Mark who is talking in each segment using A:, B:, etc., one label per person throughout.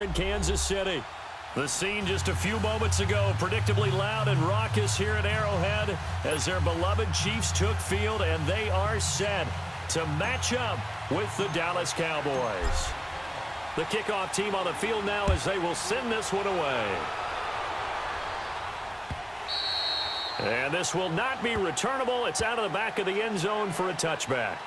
A: In Kansas City. The scene just a few moments ago, predictably loud and raucous here at Arrowhead as their beloved Chiefs took field, and they are set to match up with the Dallas Cowboys. The kickoff team on the field now as they will send this one away. And this will not be returnable. It's out of the back of the end zone for a touchback.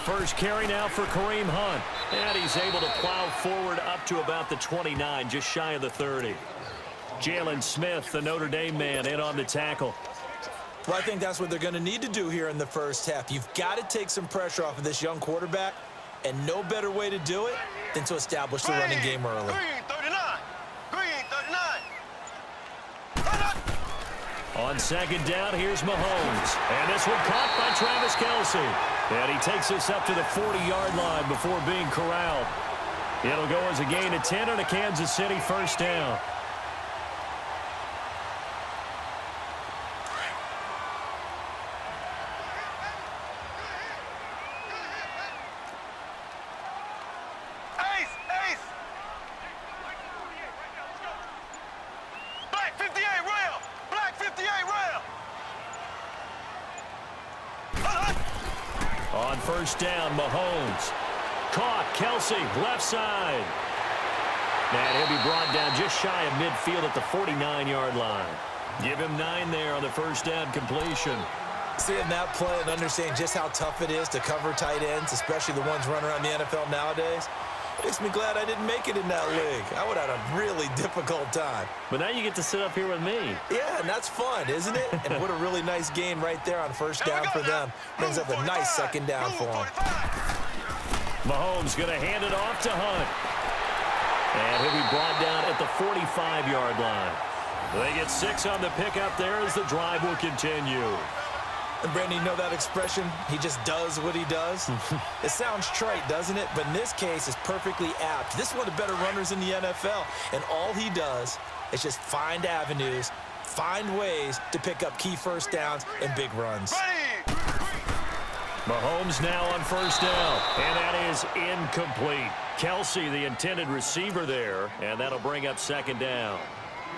A: First carry now for Kareem Hunt. And he's able to plow forward up to about the 29, just shy of the 30. Jalen Smith, the Notre Dame man, in on the tackle.
B: Well, I think that's what they're going to need to do here in the first half. You've got to take some pressure off of this young quarterback, and no better way to do it than to establish the running game early.
A: On second down, here's Mahomes. And this one caught by Travis Kelce. And he takes us up to the 40-yard line before being corralled. It'll go as a gain of 10 on a Kansas City first down. On first down, Mahomes. Caught, Kelce, left side. And he'll be brought down just shy of midfield at the 49-yard line. Give him 9 there on the first down completion.
B: Seeing that play and understanding just how tough it is to cover tight ends, especially the ones running around the NFL nowadays, makes me glad I didn't make it in that league. I would have had a really difficult time.
A: But now you get to sit up here with me.
B: Yeah, and that's fun, isn't it? And what a really nice gain right there on first down for them. Brings up a nice second down for them.
A: Mahomes going to hand it off to Hunt. And he'll be brought down at the 45-yard line. They get 6 on the pickup there as the drive will continue.
B: And Brandon, you know that expression? He just does what he does. It sounds trite, doesn't it? But in this case, it's perfectly apt. This is one of the better runners in the NFL. And all he does is just find avenues, find ways to pick up key first downs and big runs.
A: Mahomes now on first down. And that is incomplete. Kelce, the intended receiver there. And that'll bring up second down.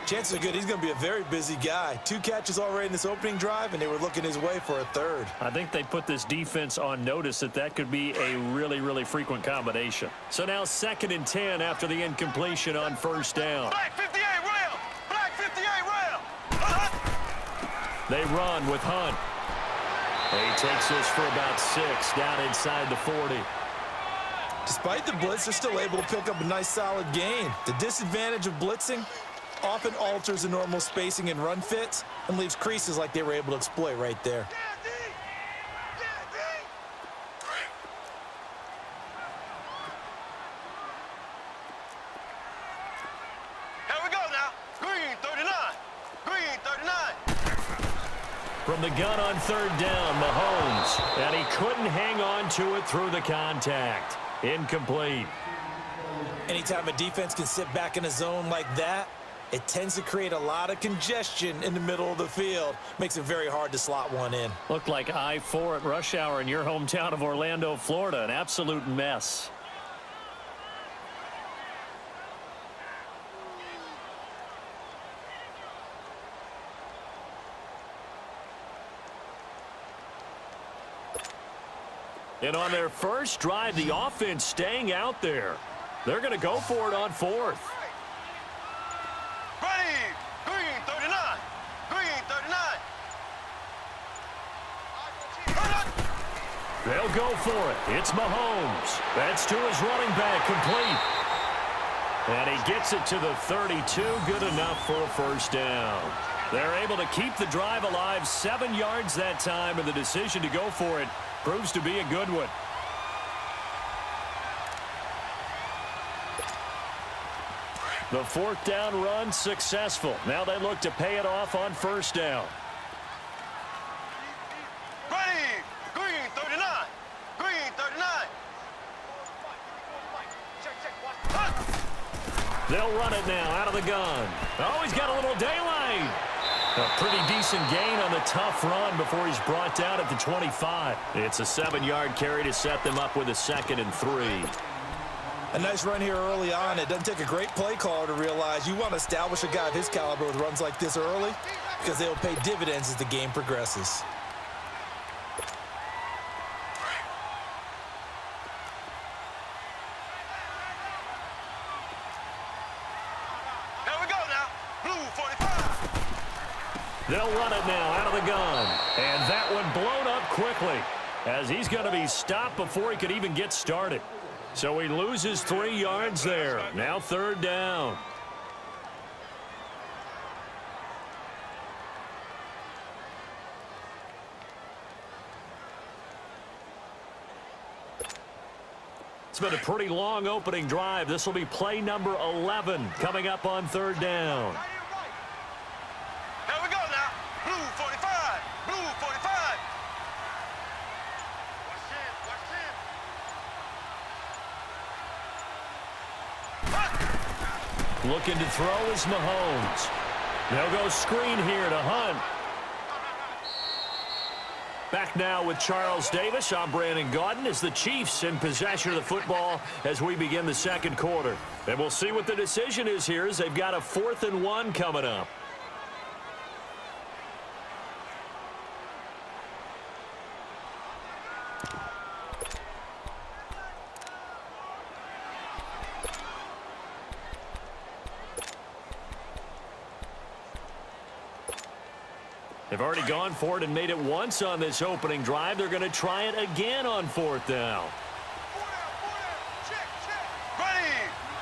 B: Chances are good he's going to be a very busy guy. 2 catches already in this opening drive, and they were looking his way for a third.
A: I think they put this defense on notice that could be a really, really frequent combination. So now 2nd and 10 after the incompletion on first down.
C: Black 58 rail! Black 58 rail!
A: They run with Hunt. He takes this for about 6 down inside the 40.
B: Despite the blitz, they're still able to pick up a nice solid gain. The disadvantage of blitzing often alters the normal spacing and run fits and leaves creases like they were able to exploit right there.
C: Here we go now. Green 39. Green 39.
A: From the gun on third down, Mahomes. And he couldn't hang on to it through the contact. Incomplete.
B: Anytime a defense can sit back in a zone like that, it tends to create a lot of congestion in the middle of the field. Makes it very hard to slot one in.
A: Looked like I-4 at rush hour in your hometown of Orlando, Florida. An absolute mess. And on their first drive, the offense staying out there. They're going to go for it on 4th.
C: Green 39. Green 39.
A: They'll go for it. It's Mahomes. That's to his running back, complete. And he gets it to the 32. Good enough for a first down. They're able to keep the drive alive, 7 yards that time, and the decision to go for it proves to be a good one. The fourth down run successful. Now they look to pay it off on first down.
C: Ready. Green 39. Green 39.
A: They'll run it now out of the gun. Oh, he's got a little daylight. A pretty decent gain on the tough run before he's brought down at the 25. It's a 7-yard carry to set them up with a 2nd and 3.
B: A nice run here early on. It doesn't take a great play caller to realize you want to establish a guy of his caliber with runs like this early because they'll pay dividends as the game progresses.
C: Here we go now. Blue 45.
A: They'll run it now out of the gun. And that one blown up quickly as he's going to be stopped before he could even get started. So he loses 3 yards there. Now 3rd down. It's been a pretty long opening drive. This will be play number 11 coming up on 3rd down.
C: Here we go now. Blue 45. Blue 45.
A: Looking to throw is Mahomes. They'll go screen here to Hunt. Back now with Charles Davis. I'm Brandon Gaudin as the Chiefs in possession of the football as we begin the 2nd quarter. And we'll see what the decision is here as they've got a 4th and 1 coming up. They've already gone for it and made it once on this opening drive. They're going to try it again on 4th down.
C: Ready.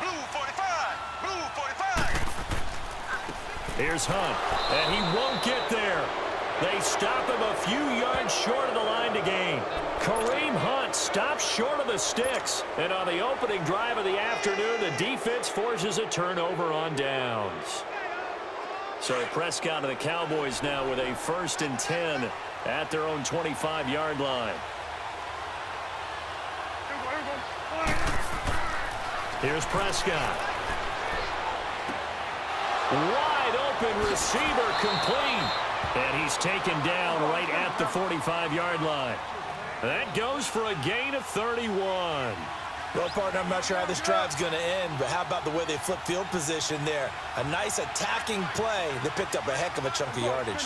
C: Blue 45. Blue 45.
A: Here's Hunt, and he won't get there. They stop him a few yards short of the line to gain. Kareem Hunt stops short of the sticks. And on the opening drive of the afternoon, the defense forces a turnover on downs. So Prescott and the Cowboys now with a 1st and 10 at their own 25-yard line. Here's Prescott. Wide open receiver complete. And he's taken down right at the 45-yard line. That goes for a gain of 31.
B: Well, partner, I'm not sure how this drive's going to end, but how about the way they flip field position there? A nice attacking play. They picked up a heck of a chunk of yardage.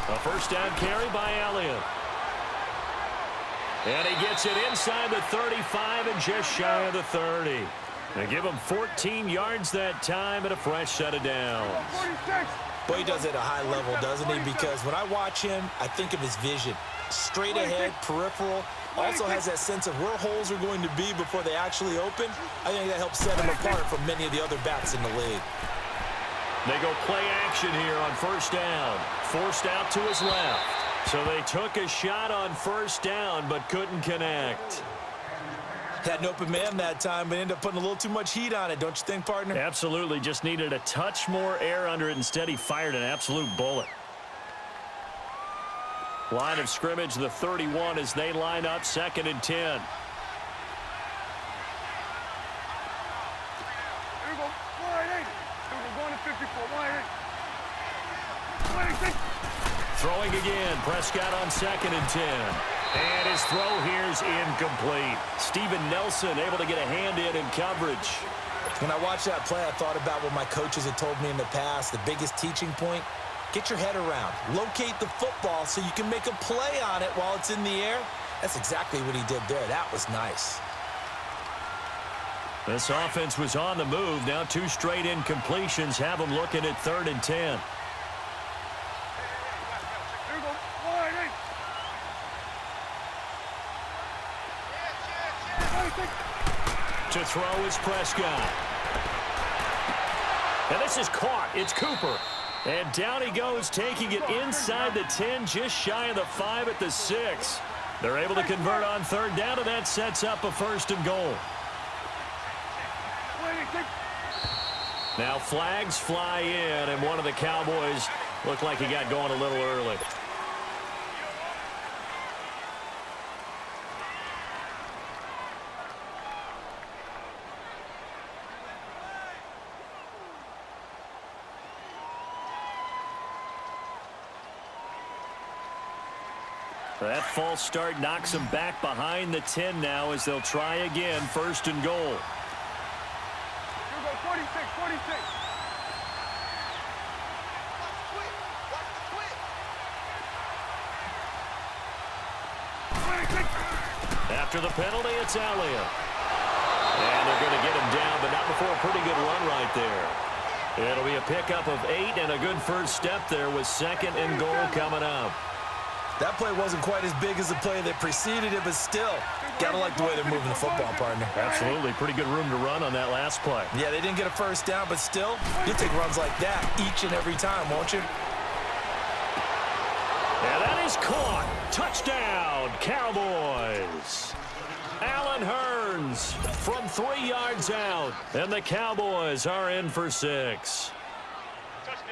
A: A 1st down carry by Elliott. And he gets it inside the 35 and just shy of the 30. They give him 14 yards that time and a fresh set of downs.
B: Boy, he does it at a high level, doesn't he? Because when I watch him, I think of his vision. Straight ahead, peripheral. Also has that sense of where holes are going to be before they actually open. I think that helps set him apart from many of the other backs in the league.
A: They go play action here on 1st down. Forced out to his left. So they took a shot on 1st down but couldn't connect.
B: Had an open man that time, but ended up putting a little too much heat on it, don't you think, partner?
A: Absolutely. Just needed a touch more air under it. Instead, he fired an absolute bullet. Line of scrimmage, the 31 as they line up 2nd and 10. Throwing again. Prescott on 2nd and 10. And his throw here is incomplete. Steven Nelson able to get a hand in coverage.
B: When I watched that play, I thought about what my coaches had told me in the past. The biggest teaching point, get your head around. Locate the football so you can make a play on it while it's in the air. That's exactly what he did there. That was nice.
A: This offense was on the move. Now 2 straight incompletions have them looking at 3rd and 10. To throw is Prescott. And this is caught. It's Cooper. And down he goes, taking it inside the 10, just shy of the 5 at the 6. They're able to convert on third down, and that sets up a 1st and goal. Now flags fly in, and one of the Cowboys looked like he got going a little early. That false start knocks them back behind the 10 now as they'll try again, 1st and goal.
C: Here we go, 46, 46.
A: After the penalty, it's Elliott. And they're going to get him down, but not before a pretty good run right there. It'll be a pickup of 8 and a good first step there with 2nd and goal coming up.
B: That play wasn't quite as big as the play that preceded it, but still, gotta like the way they're moving the football, partner.
A: Absolutely. Pretty good room to run on that last play.
B: Yeah, they didn't get a first down, but still, you'll take runs like that each and every time, won't you?
A: And that is caught. Touchdown, Cowboys. Allen Hurns from 3 yards out, and the Cowboys are in for 6.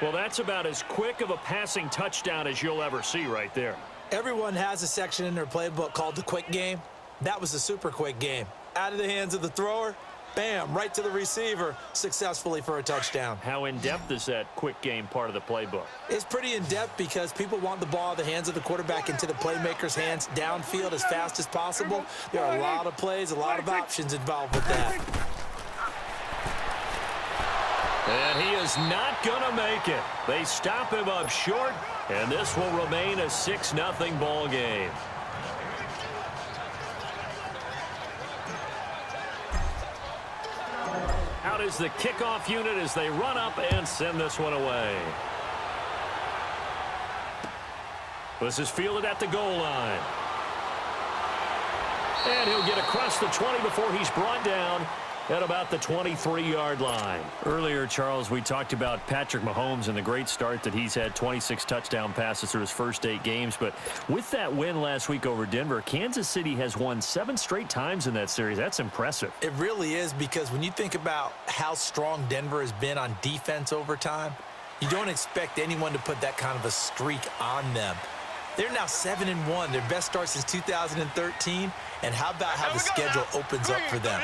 A: Well, that's about as quick of a passing touchdown as you'll ever see right there.
B: Everyone has a section in their playbook called the quick game. That was a super quick game. Out of the hands of the thrower, bam, right to the receiver, successfully for a touchdown.
A: How in-depth is that quick game part of the playbook?
B: It's pretty in-depth because people want the ball out of the hands of the quarterback into the playmaker's hands downfield as fast as possible. There are a lot of plays, a lot of options involved with that.
A: And he is not going to make it. They stop him up short, and this will remain a 6-0 ball game. Out is the kickoff unit as they run up and send this one away. This is fielded at the goal line. And he'll get across the 20 before he's brought down at about the 23-yard line. Earlier, Charles, we talked about Patrick Mahomes and the great start that he's had, 26 touchdown passes through his first 8 games. But with that win last week over Denver, Kansas City has won 7 straight times in that series. That's impressive.
B: It really is, because when you think about how strong Denver has been on defense over time, you don't expect anyone to put that kind of a streak on them. They're now 7-1, their best start since 2013. And how about how the schedule opens up for them?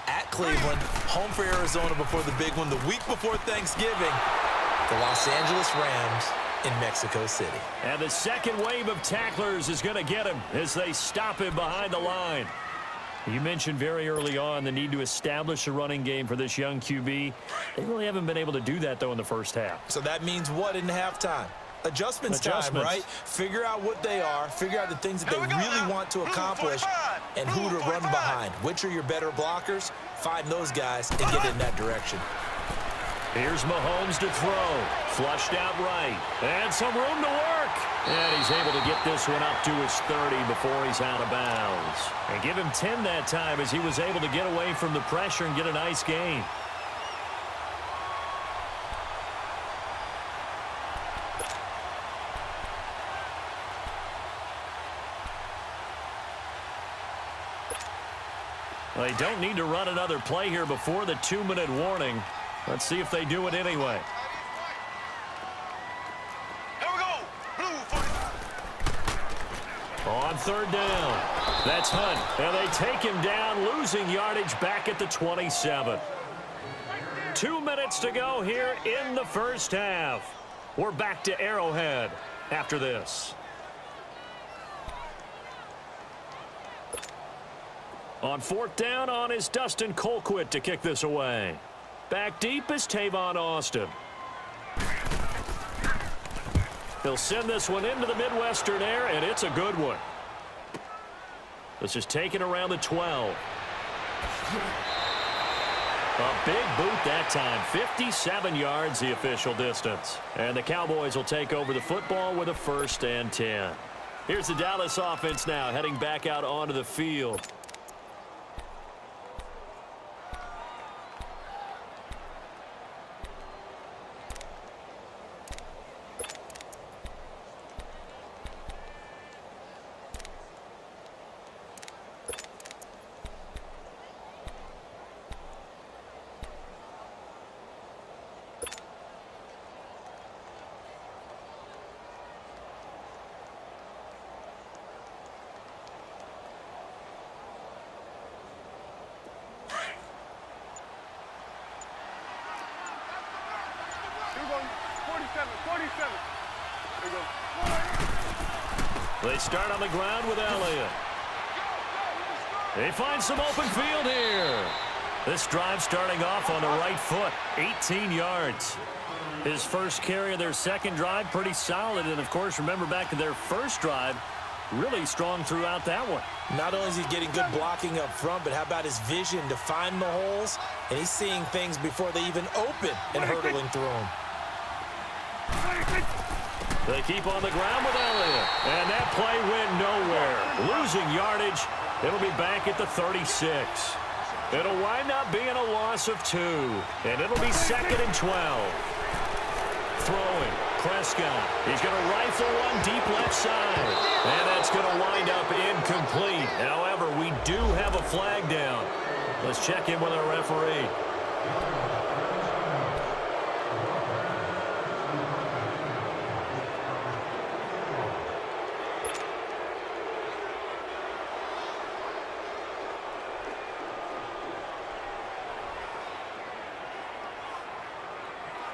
B: At Cleveland, home for Arizona before the big one, the week before Thanksgiving, the Los Angeles Rams in Mexico City.
A: And the second wave of tacklers is going to get him as they stop him behind the line. You mentioned very early on the need to establish a running game for this young QB. They really haven't been able to do that, though, in the first half.
B: So that means what in halftime? Adjustments time, right? Figure out what they are, figure out the things that they really want to accomplish, and who to run behind. Which are your better blockers? Find those guys and get in that direction.
A: Here's Mahomes to throw. Flushed out right. And some room to work. And he's able to get this one up to his 30 before he's out of bounds. And give him 10 that time as he was able to get away from the pressure and get a nice gain. They don't need to run another play here before the 2-minute warning. Let's see if they do it anyway.
C: Here we go. Blue 45.
A: On third down. That's Hunt. And they take him down, losing yardage back at the 27. 2 minutes to go here in the first half. We're back to Arrowhead after this. On fourth down on is Dustin Colquitt to kick this away. Back deep is Tavon Austin. He'll send this one into the Midwestern air, and it's a good one. This is taken around the 12. A big boot that time. 57 yards the official distance. And the Cowboys will take over the football with a 1st and 10. Here's the Dallas offense now heading back out onto the field.
C: 47. There you go.
A: They start on the ground with Elliott. They find some open field here. This drive starting off on the right foot, 18 yards. His first carry of their second drive, pretty solid. And, of course, remember back to their first drive, really strong throughout that one.
B: Not only is he getting good blocking up front, but how about his vision to find the holes? And he's seeing things before they even open and hurdling through them.
A: They keep on the ground with Elliott. And that play went nowhere. Losing yardage. It'll be back at the 36. It'll wind up being a loss of 2. And it'll be 2nd and 12. Throwing. Prescott. He's going to rifle one deep left side. And that's going to wind up incomplete. However, we do have a flag down. Let's check in with our referee.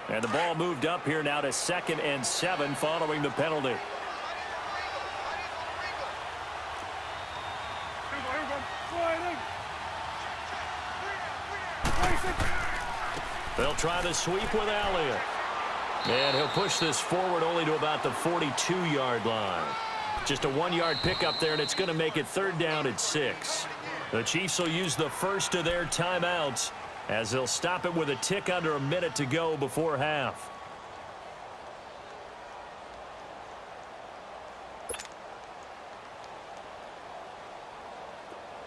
A: And the ball moved up here now to 2nd and 7 following the penalty. They'll try the sweep with Elliott. And he'll push this forward only to about the 42-yard line. Just a 1-yard pickup there, and it's going to make it 3rd down at 6. The Chiefs will use the first of their timeouts, as they'll stop it with a tick under a minute to go before half.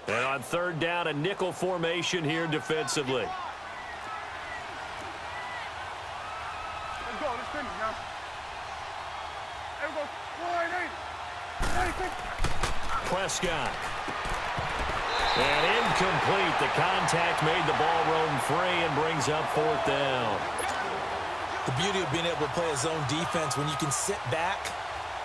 A: And on 3rd down, a nickel formation here defensively.
C: Let's go. Let's finish now. There we go.
A: Prescott. And incomplete. The contact made the ball roam free and brings up 4th down.
B: The beauty of being able to play a zone defense when you can sit back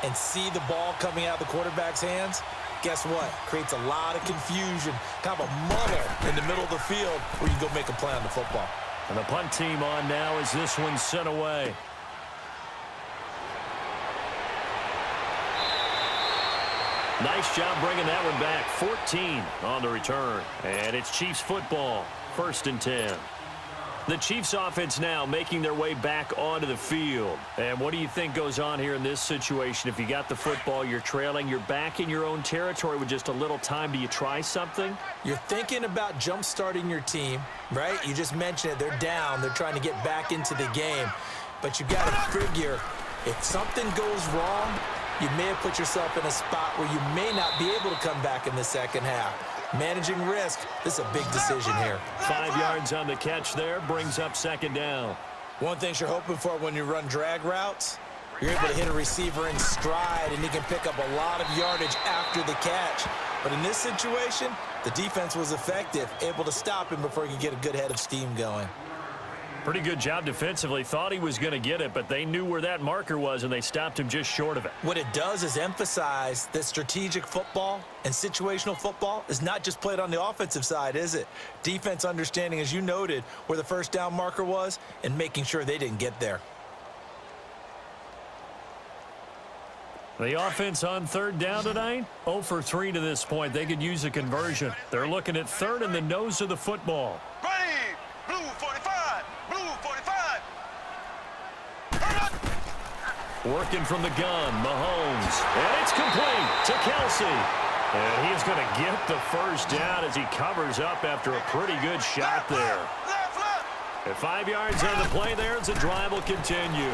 B: and see the ball coming out of the quarterback's hands, guess what? Creates a lot of confusion, kind of a muddle in the middle of the field where you can go make a play on the football.
A: And the punt team on now as this one's sent away. Nice job bringing that one back. 14 on the return. And it's Chiefs football. 1st and 10. The Chiefs offense now making their way back onto the field. And what do you think goes on here in this situation? If you got the football, you're trailing, you're back in your own territory with just a little time. Do you try something?
B: You're thinking about jump-starting your team, right? You just mentioned it. They're down. They're trying to get back into the game. But you got to figure if something goes wrong, you may have put yourself in a spot where you may not be able to come back in the second half. Managing risk, this is a big decision here.
A: 5 yards on the catch there, brings up 2nd down.
B: One thing you're hoping for when you run drag routes, you're able to hit a receiver in stride, and he can pick up a lot of yardage after the catch. But in this situation, the defense was effective, able to stop him before he could get a good head of steam going.
A: Pretty good job defensively. Thought he was going to get it, but they knew where that marker was, and they stopped him just short of it.
B: What it does is emphasize that strategic football and situational football is not just played on the offensive side, is it? Defense understanding, as you noted, where the 1st down marker was and making sure they didn't get there.
A: The offense on 3rd down tonight, 0 for 3 to this point. They could use a conversion. They're looking at 3rd and the nose of the football.
C: Ready. Blue 45. Blue 45.
A: Working from the gun, Mahomes. And it's complete to Kelsey. And he's going to get the 1st down as he covers up after a pretty good shot there.
C: Left.
A: At 5 yards on the play there as the drive will continue.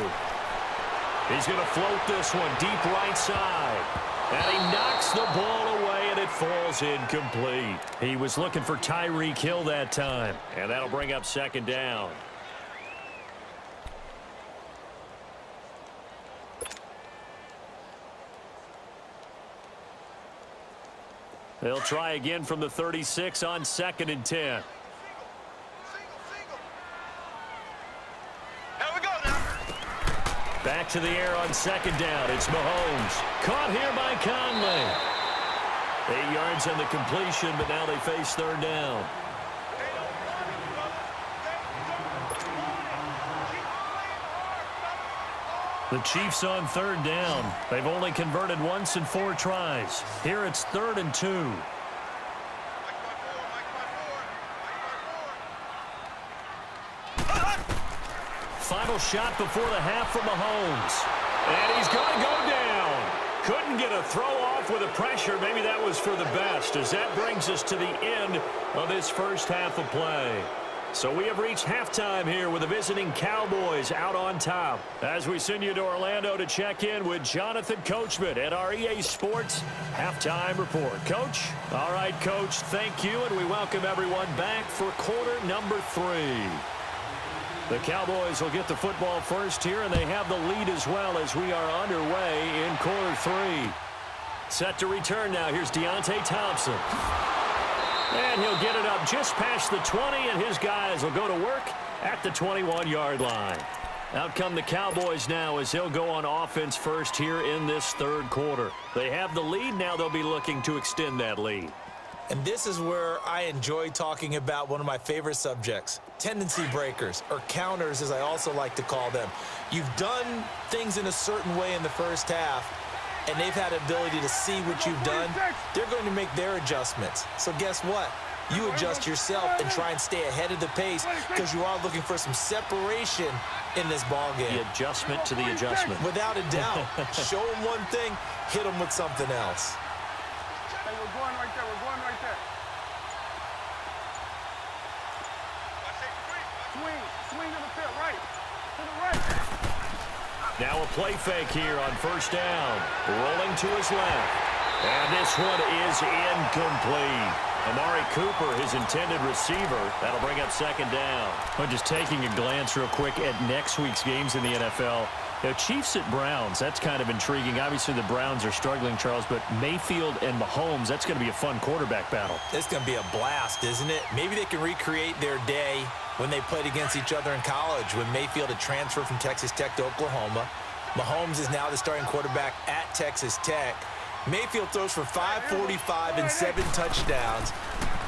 A: He's going to float this one deep right side. And he knocks the ball away, and it falls incomplete. He was looking for Tyreek Hill that time. And that'll bring up 2nd down. They'll try again from the 36 on 2nd and 10.
C: Here we go now.
A: Back to the air on 2nd down. It's Mahomes. Caught here by Conley. 8 yards on the completion, but now they face 3rd down. The Chiefs on third down. They've only converted once in 4 tries. Here it's 3rd and 2. Final shot before the half from Mahomes. And he's going to go down. Couldn't get a throw off with the pressure. Maybe that was for the best, as that brings us to the end of this first half of play. So we have reached halftime here with the visiting Cowboys out on top. As we send you to Orlando to check in with Jonathan Coachman at our EA Sports Halftime Report. Coach? All right, Coach, thank you, and we welcome everyone back for quarter number 3. The Cowboys will get the football first here, and they have the lead as well as we are underway in quarter 3. Set to return now. Here's Deontay Thompson. And he'll get it up just past the 20, and his guys will go to work at the 21-yard line. Out come the Cowboys now as they'll go on offense first here in this third quarter. They have the lead. Now they'll be looking to extend that lead.
B: And this is where I enjoy talking about one of my favorite subjects, tendency breakers, or counters as I also like to call them. You've done things in a certain way in the first half, and they've had the ability to see what you've done. They're going to make their adjustments. So guess what? You adjust yourself and try and stay ahead of the pace because you are looking for some separation in this ball game.
A: The adjustment to the adjustment.
B: Without a doubt. Show them one thing, hit them with something else.
C: Hey, we're going right there. We're going right there. Swing to the field, right. To the right.
A: Now a play fake here on first down. Rolling to his left. And this one is incomplete. Amari Cooper, his intended receiver. That'll bring up second down. But just taking a glance real quick at next week's games in the NFL. The Chiefs at Browns, that's kind of intriguing. Obviously, the Browns are struggling, Charles, but Mayfield and Mahomes, that's going to be a fun quarterback battle.
B: It's going to be a blast, isn't it? Maybe they can recreate their day when they played against each other in college, when Mayfield had transferred from Texas Tech to Oklahoma. Mahomes is now the starting quarterback at Texas Tech. Mayfield throws for 545 and 7 touchdowns,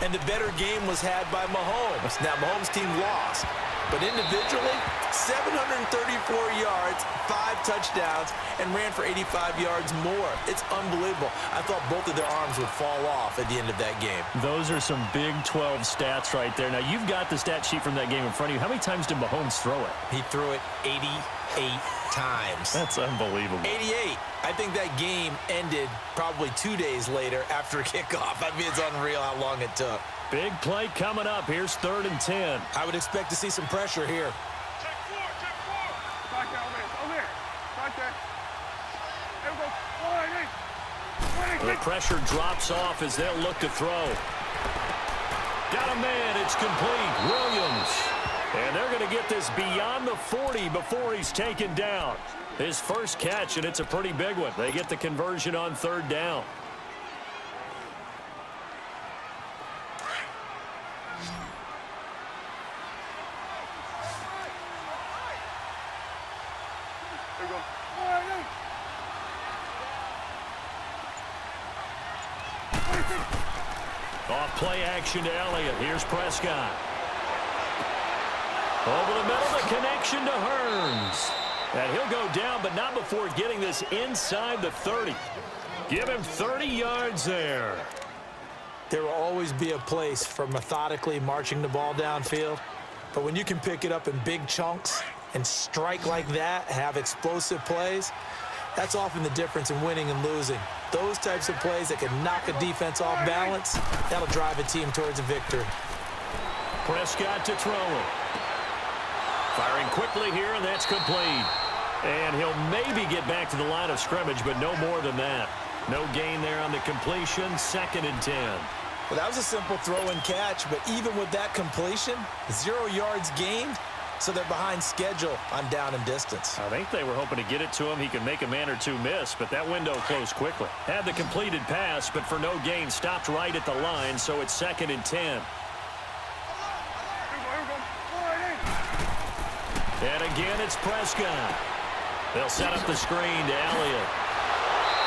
B: and the better game was had by Mahomes. Now, Mahomes' team lost, but individually, 734 yards, 5 touchdowns, and ran for 85 yards more. It's unbelievable. I thought both of their arms would fall off at the end of that game.
A: Those are some Big 12 stats right there. Now, you've got the stat sheet from that game in front of you. How many times did Mahomes throw it?
B: He threw it 88 times.
A: That's unbelievable.
B: 88. I think that game ended probably 2 days later after kickoff. I mean, it's unreal how long it took.
A: Big play coming up. Here's 3rd and 10.
B: I would expect to see some pressure here.
C: Check 4. Right there, over there. Right there. There we go.
A: The pressure drops off as they'll look to throw. Got a man. It's complete. Williams. And they're going to get this beyond the 40 before he's taken down. His first catch, and it's a pretty big one. They get the conversion on 3rd down.
C: There we go.
A: Off play action to Elliott. Here's Prescott. Over the middle, the connection to Hearns. And he'll go down, but not before getting this inside the 30. Give him 30 yards there.
B: There will always be a place for methodically marching the ball downfield. But when you can pick it up in big chunks and strike like that, have explosive plays, that's often the difference in winning and losing. Those types of plays that can knock a defense off balance, that'll drive a team towards a victory.
A: Prescott to throw it. Firing quickly here, and that's complete. And he'll maybe get back to the line of scrimmage, but no more than that. No gain there on the completion. 2nd and 10.
B: Well, that was a simple throw and catch, but even with that completion, 0 yards gained, so they're behind schedule on down and distance.
A: I think they were hoping to get it to him. He could make a man or two miss, but that window closed quickly. Had the completed pass, but for no gain, stopped right at the line, so it's 2nd and 10. And again, it's Prescott. They'll set up the screen to Elliott.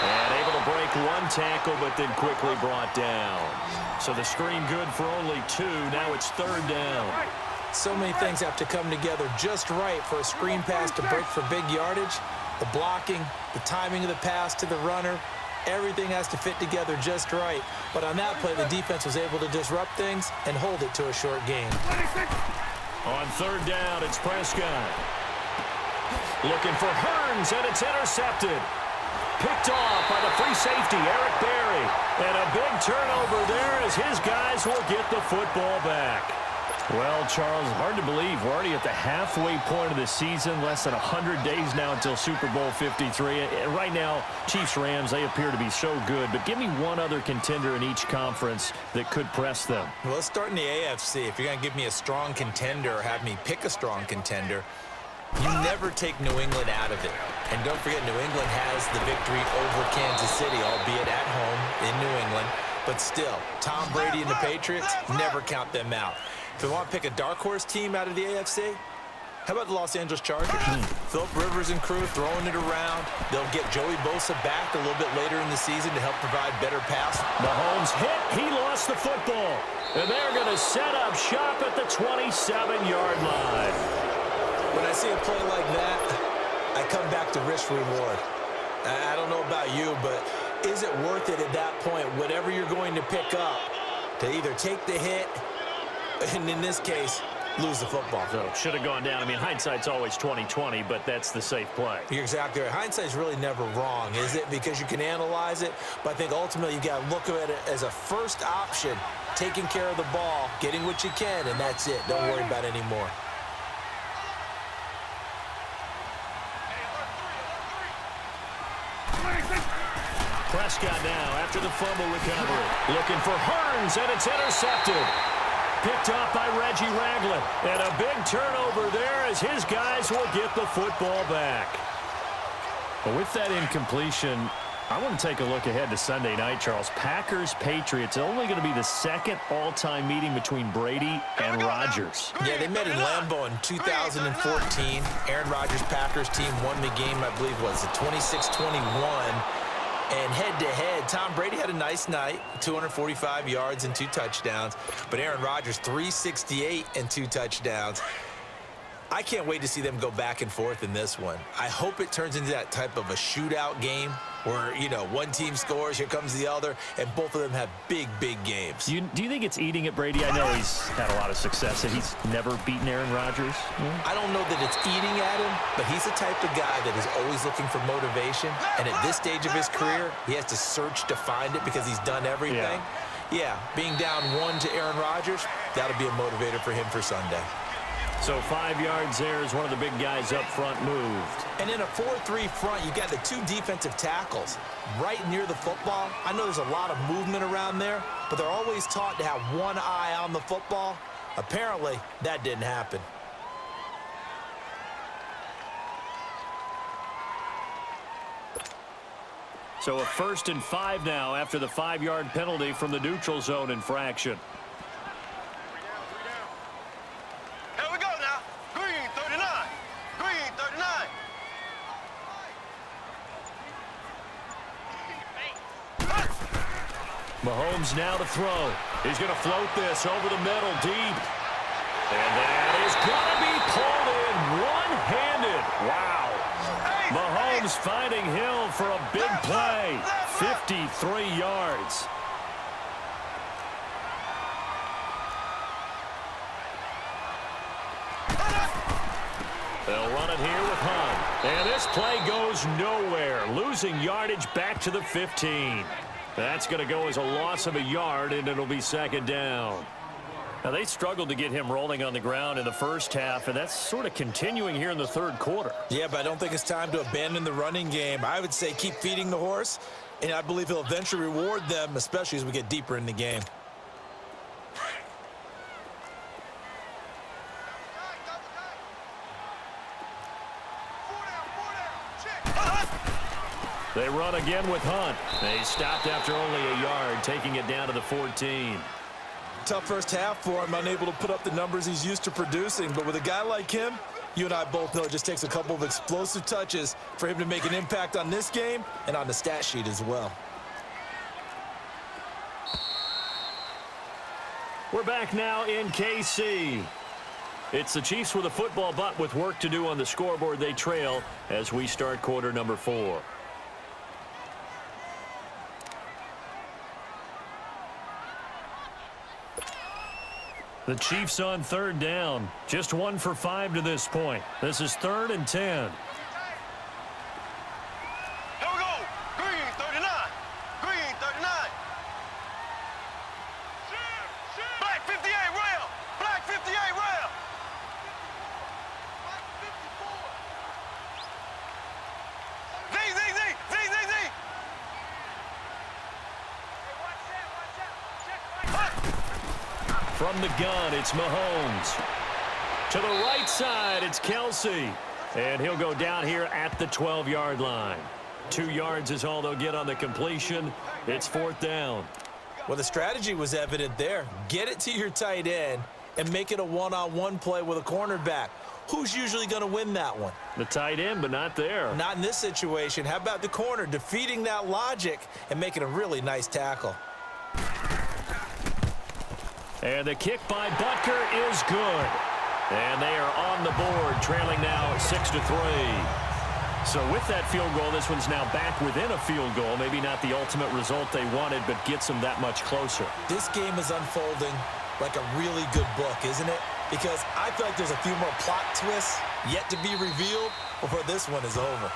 A: And able to break one tackle, but then quickly brought down. So the screen good for only 2. Now it's 3rd down.
B: So many things have to come together just right for a screen pass to break for big yardage. The blocking, the timing of the pass to the runner, everything has to fit together just right. But on that play, the defense was able to disrupt things and hold it to a short gain.
A: On third down, it's Prescott. Looking for Hearns, and it's intercepted. Picked off by the free safety, Eric Berry. And a big turnover there as his guys will get the football back. Well, Charles, hard to believe we're already at the halfway point of the season, less than 100 days now until Super Bowl 53. And right now, Chiefs-Rams, they appear to be so good. But give me one other contender in each conference that could press them.
B: Well, let's start in the AFC. If you're going to give me a strong contender or have me pick a strong contender, you never take New England out of it. And don't forget, New England has the victory over Kansas City, albeit at home in New England. But still, Tom Brady and the Patriots, never count them out. If we want to pick a dark horse team out of the AFC, how about the Los Angeles Chargers? Philip Rivers and crew throwing it around. They'll get Joey Bosa back a little bit later in the season to help provide better pass.
A: Mahomes hit. He lost the football. And they're going to set up shop at the 27-yard line.
B: When I see a play like that, I come back to risk-reward. I don't know about you, but is it worth it at that point, whatever you're going to pick up, to either take the hit, and in this case, lose the football?
A: So should have gone down. I mean, hindsight's always 20/20, but that's the safe play.
B: You're exactly right. Hindsight's really never wrong, is it? Because you can analyze it, but I think ultimately you got to look at it as a first option, taking care of the ball, getting what you can, and that's it. Don't worry about it anymore.
A: Prescott now after the fumble recovery. Looking for Hearns, and it's intercepted. Picked up by Reggie Ragland. And a big turnover there as his guys will get the football back. Well, with that incompletion, I want to take a look ahead to Sunday night, Charles. Packers-Patriots, only going to be the second all-time meeting between Brady and Rodgers.
B: Yeah, they met in Lambeau in 2014. Aaron Rodgers' Packers team won the game, I believe, was it 26-21. And head-to-head, Tom Brady had a nice night, 245 yards and 2 touchdowns. But Aaron Rodgers, 368 and 2 touchdowns. I can't wait to see them go back and forth in this one. I hope it turns into that type of a shootout game where, you know, one team scores, here comes the other, and both of them have big, big games.
A: Do you think it's eating at Brady? I know he's had a lot of success, and he's never beaten Aaron Rodgers.
B: I don't know that it's eating at him, but he's the type of guy that is always looking for motivation, and at this stage of his career, he has to search to find it because he's done everything. Yeah, being down 1 to Aaron Rodgers, that'll be a motivator for him for Sunday.
A: So 5 yards there as one of the big guys up front moved.
B: And in a 4-3 front, you got the 2 defensive tackles right near the football. I know there's a lot of movement around there, but they're always taught to have one eye on the football. Apparently, that didn't happen.
A: So a 1st and 5 now after the 5-yard penalty from the neutral zone infraction. Mahomes now to throw. He's going to float this over the middle deep. And that is going to be pulled in one-handed. Wow. Mahomes finding Hill for a big play. 53 yards. They'll run it here with Hunt. And this play goes nowhere. Losing yardage back to the 15. That's going to go as a loss of a yard, and it'll be 2nd down. Now, they struggled to get him rolling on the ground in the first half, and that's sort of continuing here in the 3rd quarter.
B: Yeah, but I don't think it's time to abandon the running game. I would say keep feeding the horse, and I believe he'll eventually reward them, especially as we get deeper in the game.
A: They run again with Hunt. They stopped after only a yard, taking it down to the 14.
B: Tough first half for him, unable to put up the numbers he's used to producing. But with a guy like him, you and I both know it just takes a couple of explosive touches for him to make an impact on this game and on the stat sheet as well.
A: We're back now in KC. It's the Chiefs with a football, but with work to do on the scoreboard. They trail as we start quarter number 4. The Chiefs on 3rd down. Just 1 for 5 to this point. This is 3rd and 10.
C: Here we go. Green 39. Green 39. Black 58 rail. Black 58 rail. Z, Z, Z, Z, Z, Z.
A: From the gun, it's Mahomes. To the right side, it's Kelsey. And he'll go down here at the 12-yard line. 2 yards is all they'll get on the completion. It's 4th down.
B: Well, the strategy was evident there. Get it to your tight end and make it a one-on-one play with a cornerback. Who's usually going to win that one?
A: The tight end, but not there.
B: Not in this situation. How about the corner defeating that logic and making a really nice tackle?
A: And the kick by Butker is good. And they are on the board, trailing now 6-3. So with that field goal, this one's now back within a field goal. Maybe not the ultimate result they wanted, but gets them that much closer.
B: This game is unfolding like a really good book, isn't it? Because I feel like there's a few more plot twists yet to be revealed before this one is over.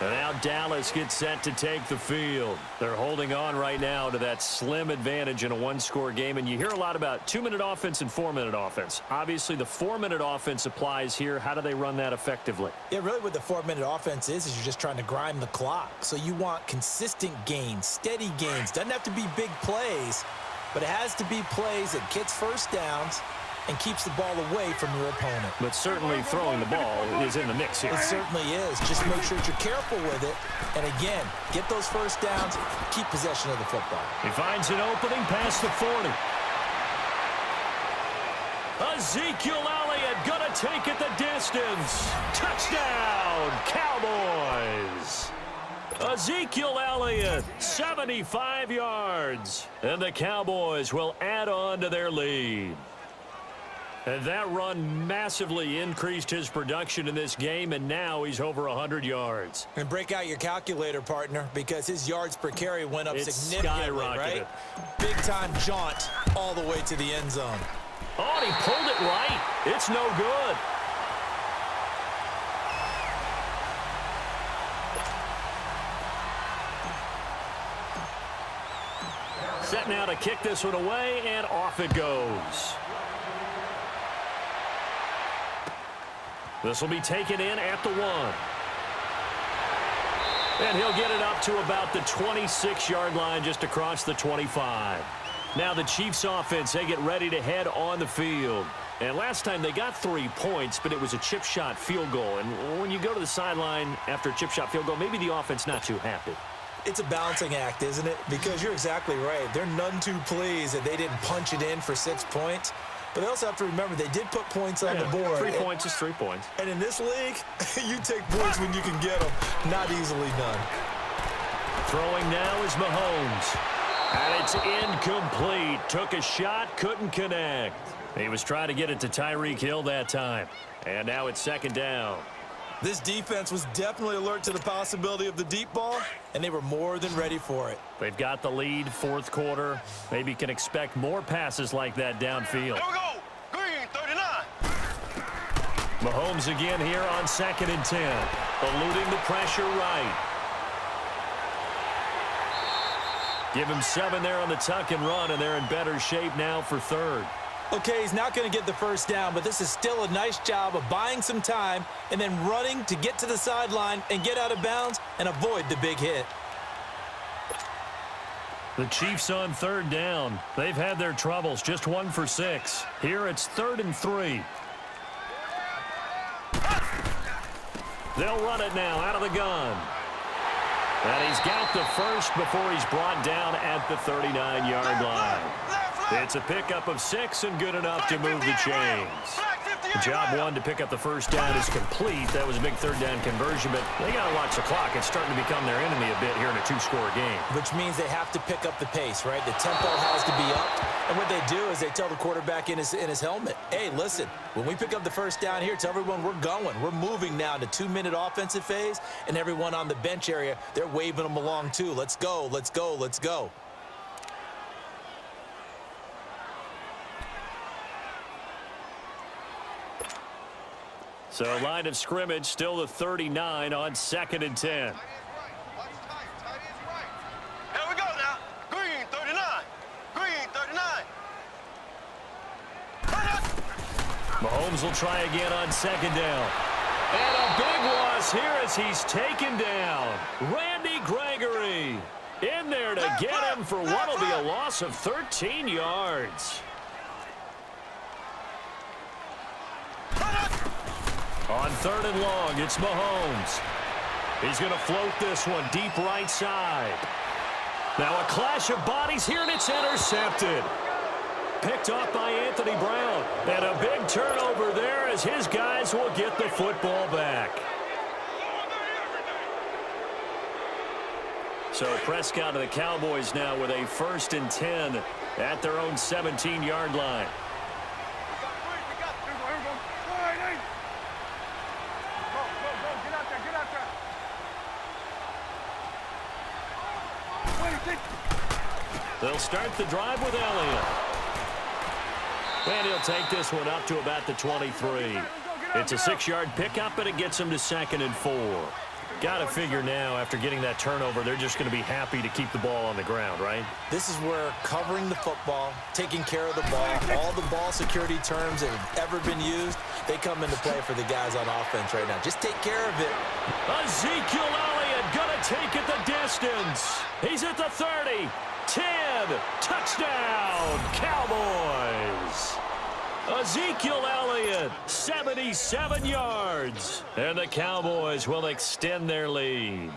A: And now Dallas gets set to take the field. They're holding on right now to that slim advantage in a one-score game. And you hear a lot about 2-minute offense and 4-minute offense. Obviously, the 4-minute offense applies here. How do they run that effectively?
B: Yeah, really what the 4-minute offense is you're just trying to grind the clock. So you want consistent gains, steady gains. Doesn't have to be big plays, but it has to be plays that gets first downs and keeps the ball away from your opponent.
A: But certainly throwing the ball is in the mix here.
B: It certainly is. Just make sure that you're careful with it. And again, get those first downs, keep possession of the football.
A: He finds an opening past the 40. Ezekiel Elliott gonna take it the distance. Touchdown, Cowboys. Ezekiel Elliott, 75 yards. And the Cowboys will add on to their lead. And that run massively increased his production in this game, and now he's over 100 yards.
B: And break out your calculator, partner, because his yards per carry went up significantly, right? Big-time jaunt all the way to the end zone.
A: Oh, and he pulled it right. It's no good. Set now to kick this one away, and off it goes. This will be taken in at the 1. And he'll get it up to about the 26-yard line, just across the 25. Now the Chiefs offense, they get ready to head on the field. And last time they got 3 points, but it was a chip shot field goal. And when you go to the sideline after a chip shot field goal, maybe the offense not too happy.
B: It's a balancing act, isn't it? Because you're exactly right. They're none too pleased that they didn't punch it in for 6 points. But they also have to remember they did put points on the board.
A: 3 points is 3 points.
B: And in this league, you take points when you can get them. Not easily done.
A: Throwing now is Mahomes. And it's incomplete. Took a shot, couldn't connect. He was trying to get it to Tyreek Hill that time. And now it's 2nd down.
B: This defense was definitely alert to the possibility of the deep ball, and they were more than ready for it.
A: They've got the lead, 4th quarter. Maybe can expect more passes like that downfield.
C: Here we go. Green 39.
A: Mahomes again here on 2nd and 10. Eluding the pressure right. Give him 7 there on the tuck and run, and they're in better shape now for 3rd.
B: Okay, he's not going to get the first down, but this is still a nice job of buying some time and then running to get to the sideline and get out of bounds and avoid the big hit.
A: The Chiefs on 3rd down. They've had their troubles, just 1 for 6. Here it's 3rd and 3. They'll run it now out of the gun. And he's got the first before he's brought down at the 39-yard line. It's a pickup of 6 and good enough to move the chains. Job 1 to pick up the first down is complete. That was a big 3rd down conversion, but they got to watch the clock. It's starting to become their enemy a bit here in a 2-score game.
B: Which means they have to pick up the pace, right? The tempo has to be up. And what they do is they tell the quarterback in his helmet, hey, listen, when we pick up the first down here, tell everyone we're going. We're moving now to 2-minute offensive phase, and everyone on the bench area, they're waving them along too. Let's go, let's go, let's go.
A: So line of scrimmage still the 39 on 2nd and 10. Mahomes will try again on 2nd down. And a big loss here as he's taken down. Randy Gregory in there to get him for what will be a loss of 13 yards. On 3rd and long, it's Mahomes. He's going to float this one deep right side. Now a clash of bodies here, and it's intercepted. Picked off by Anthony Brown. And a big turnover there as his guys will get the football back. So Prescott and the Cowboys now with a 1st and 10 at their own 17-yard line. They'll start the drive with Elliott. And he'll take this one up to about the 23. It's a 6-yard pickup, and it gets him to 2nd and 4. Got to figure now, after getting that turnover, they're just going to be happy to keep the ball on the ground, right?
B: This is where covering the football, taking care of the ball, all the ball security terms that have ever been used, they come into play for the guys on offense right now. Just take care of it.
A: Ezekiel Elliott going to take it the distance. He's at the 30. 10, touchdown, Cowboys. Ezekiel Elliott, 77 yards. And the Cowboys will extend their lead.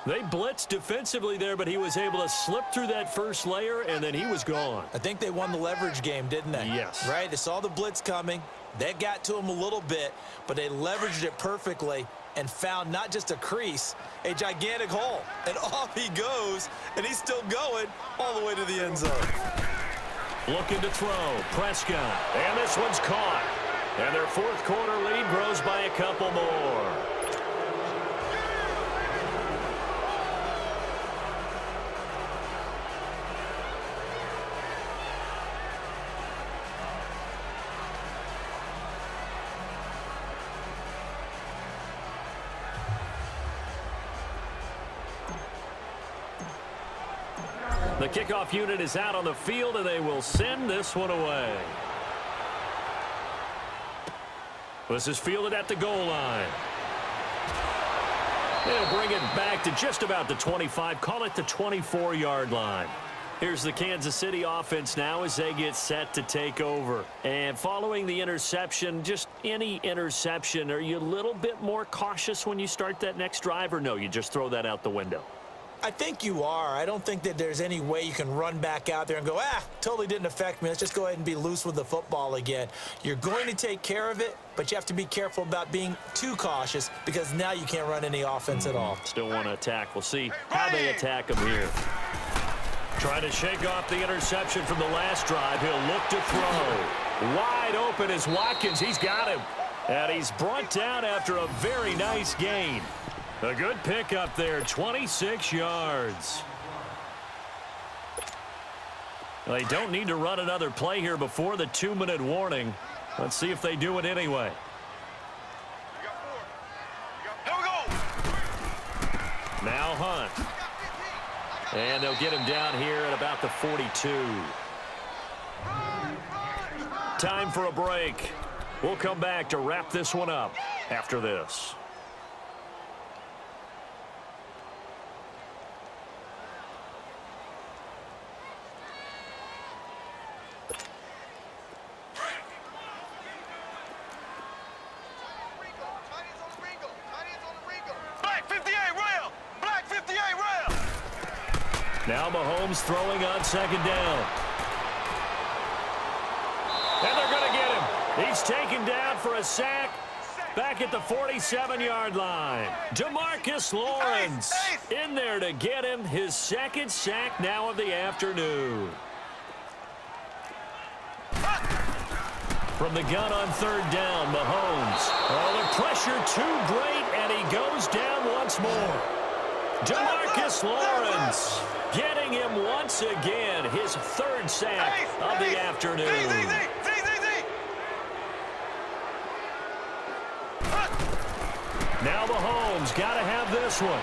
A: They blitzed defensively there, but he was able to slip through that first layer, and then he was gone.
B: I think they won the leverage game, didn't they?
A: Yes.
B: Right? They saw the blitz coming. That got to him a little bit, but they leveraged it perfectly and found not just a crease, a gigantic hole. And off he goes, and he's still going all the way to the end zone.
A: Looking to throw, Prescott, and this one's caught. And their 4th quarter lead grows by a couple more. The kickoff unit is out on the field, and they will send this one away. This is fielded at the goal line. They'll bring it back to just about the 25, call it the 24-yard line. Here's the Kansas City offense now as they get set to take over. And following the interception, just any interception, are you a little bit more cautious when you start that next drive, or no, you just throw that out the window?
B: I think you are. I don't think that there's any way you can run back out there and go, totally didn't affect me. Let's just go ahead and be loose with the football again. You're going to take care of it, but you have to be careful about being too cautious because now you can't run any offense at all.
A: Still want to attack. We'll see how they attack him here. Trying to shake off the interception from the last drive. He'll look to throw. Wide open is Watkins. He's got him. And he's brought down after a very nice gain. A good pickup there, 26 yards. They don't need to run another play here before the 2-minute warning. Let's see if they do it anyway. Now Hunt. And they'll get him down here at about the 42. Time for a break. We'll come back to wrap this one up after this. Now Mahomes throwing on 2nd down. And they're going to get him. He's taken down for a sack back at the 47-yard line. DeMarcus Lawrence in there to get him his 2nd sack now of the afternoon. From the gun on third down, Mahomes. Oh, the pressure too great, and he goes down once more. DeMarcus Lawrence getting him once again, his third sack of the afternoon. Now Mahomes got to have this one.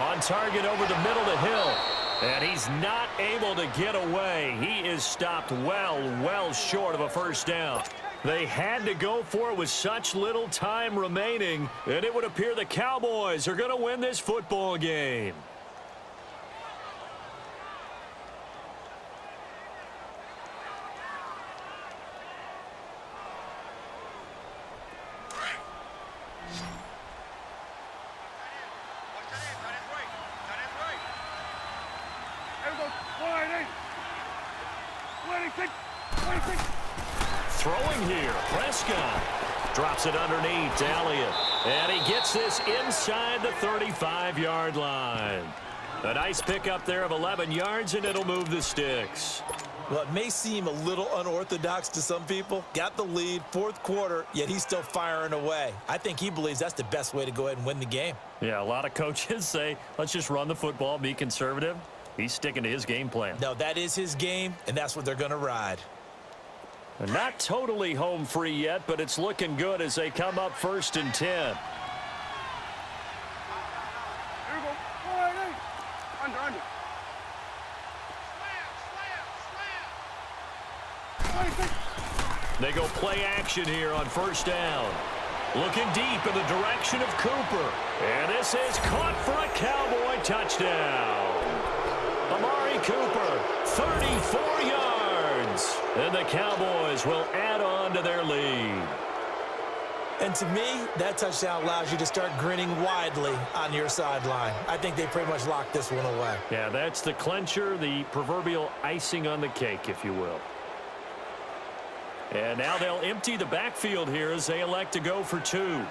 A: On target over the middle to Hill. And he's not able to get away. He is stopped well short of a first down. They had to go for it with such little time remaining, and it would appear the Cowboys are going to win this football game. Throwing here, Prescott drops it underneath to Elliott, and he gets this inside the 35-yard line. A nice pickup there of 11 yards, and it'll move the sticks.
B: Well, it may seem a little unorthodox to some people. Got the lead, fourth quarter, yet he's still firing away. I think he believes that's the best way to go ahead and win the game. Yeah,
A: a lot of coaches say, let's just run the football, be conservative. He's sticking to his game plan.
B: No, that is his game, and that's what they're going to ride.
A: Not totally home free yet, but it's looking good as they come up 1st and 10.
C: Under.
A: They go play action here on first down. Looking deep in the direction of Cooper. And this is caught for a Cowboy touchdown. Amari Cooper, 34 yards. And the Cowboys will add on to their lead.
B: And to me, that touchdown allows you to start grinning widely on your sideline. I think they pretty much locked this one away.
A: Yeah, that's the clincher, the proverbial icing on the cake, if you will. And now they'll empty the backfield here as they elect to go for two.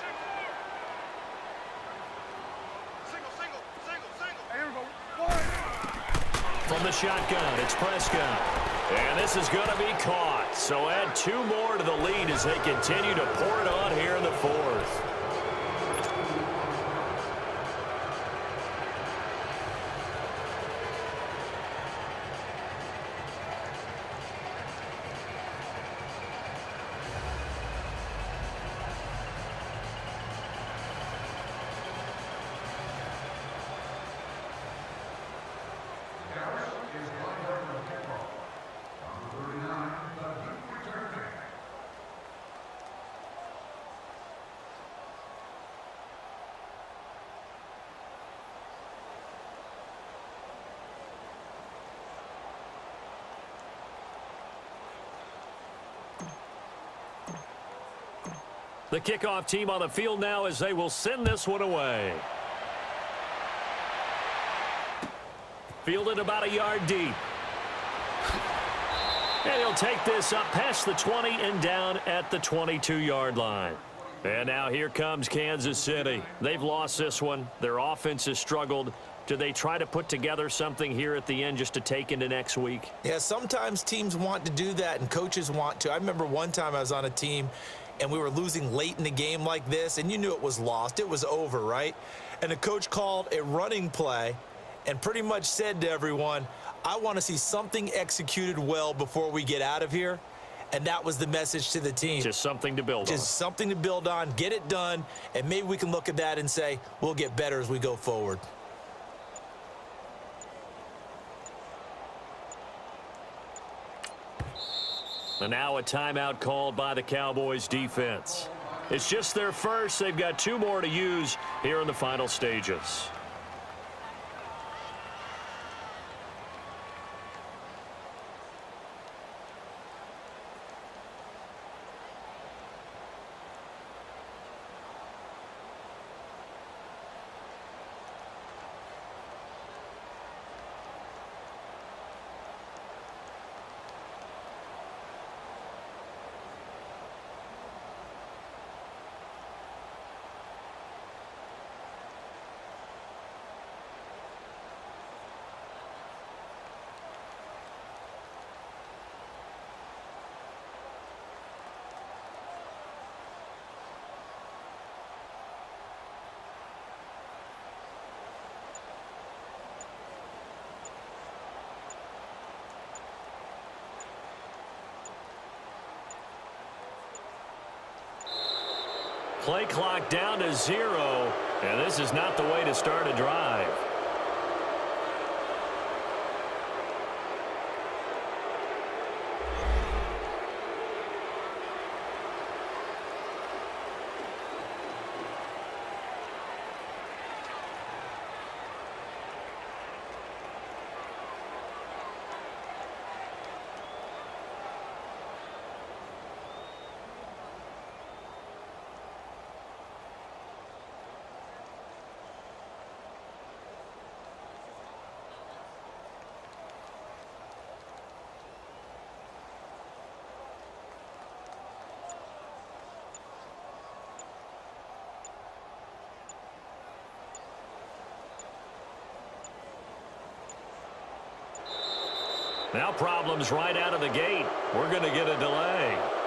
A: From the shotgun, it's Prescott. And this is going to be caught. So add two more to the lead as they continue to pour it on here in the fourth. The kickoff team on the field now as they will send this one away. Fielded about a yard deep. And he'll take this up past the 20 and down at the 22-yard line. And now here comes Kansas City. They've lost this one. Their offense has struggled. Do they try to put together something here at the end just to take into next week?
B: Yeah, sometimes teams want to do that and coaches want to. I remember one time I was on a team and we were losing late in the game like this, and you knew it was lost. It was over, right? And the coach called a running play and pretty much said to everyone, I want to see something executed well before we get out of here. And that was the message to the team.
A: Just something to build on.
B: Just something to build on, get it done, and maybe we can look at that and say, we'll get better as we go forward.
A: And now a timeout called by the Cowboys defense. It's just their first. They've got two more to use here in the final stages. Play clock down to 0, and this is not the way to start a drive. Now problems right out of the gate. We're going to get a delay.